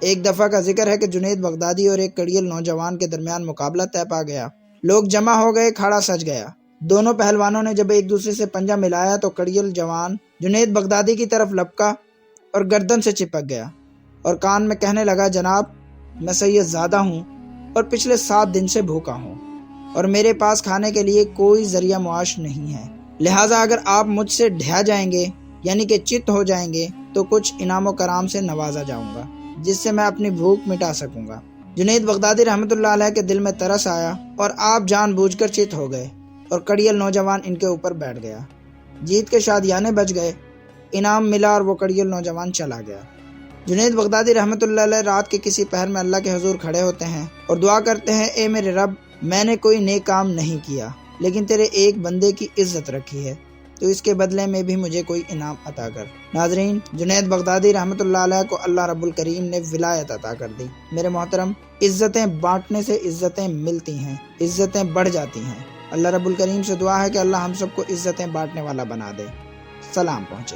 ایک دفعہ کا ذکر ہے کہ جنید بغدادی اور ایک کڑیل نوجوان کے درمیان مقابلہ طے پا گیا۔ لوگ جمع ہو گئے، کھاڑا سج گیا۔ دونوں پہلوانوں نے جب ایک دوسرے سے پنجہ ملایا تو کڑیل جوان جنید بغدادی کی طرف لپکا اور گردن سے چپک گیا اور کان میں کہنے لگا، جناب میں سید زادہ ہوں اور پچھلے 7 دن سے بھوکا ہوں اور میرے پاس کھانے کے لیے کوئی ذریعہ معاش نہیں ہے، لہٰذا اگر آپ مجھ سے ڈھیا جائیں گے یعنی کہ چت ہو جائیں گے تو کچھ انعام و کرام سے نوازا جاؤں گا جس سے میں اپنی بھوک مٹا سکوں گا۔ جنید بغدادی رحمۃ اللہ علیہ کے دل میں ترس آیا اور آپ جان بوجھ کر چت ہو گئے اور کڑیل نوجوان ان کے اوپر بیٹھ گیا۔ جیت کے شادیانے بج گئے، انعام ملا اور وہ کڑیل نوجوان چلا گیا۔ جنید بغدادی رحمۃ اللہ علیہ رات کے کسی پہر میں اللہ کے حضور کھڑے ہوتے ہیں اور دعا کرتے ہیں، اے میرے رب، میں نے کوئی نیک کام نہیں کیا لیکن تیرے ایک بندے کی عزت رکھی ہے، تو اس کے بدلے میں بھی مجھے کوئی انعام عطا کر۔ ناظرین، جنید بغدادی رحمۃ اللہ علیہ کو اللہ رب الکریم نے ولایت عطا کر دی۔ میرے محترم، عزتیں بانٹنے سے عزتیں ملتی ہیں، عزتیں بڑھ جاتی ہیں۔ اللہ رب الکریم سے دعا ہے کہ اللہ ہم سب کو عزتیں بانٹنے والا بنا دے۔ سلام پہنچے۔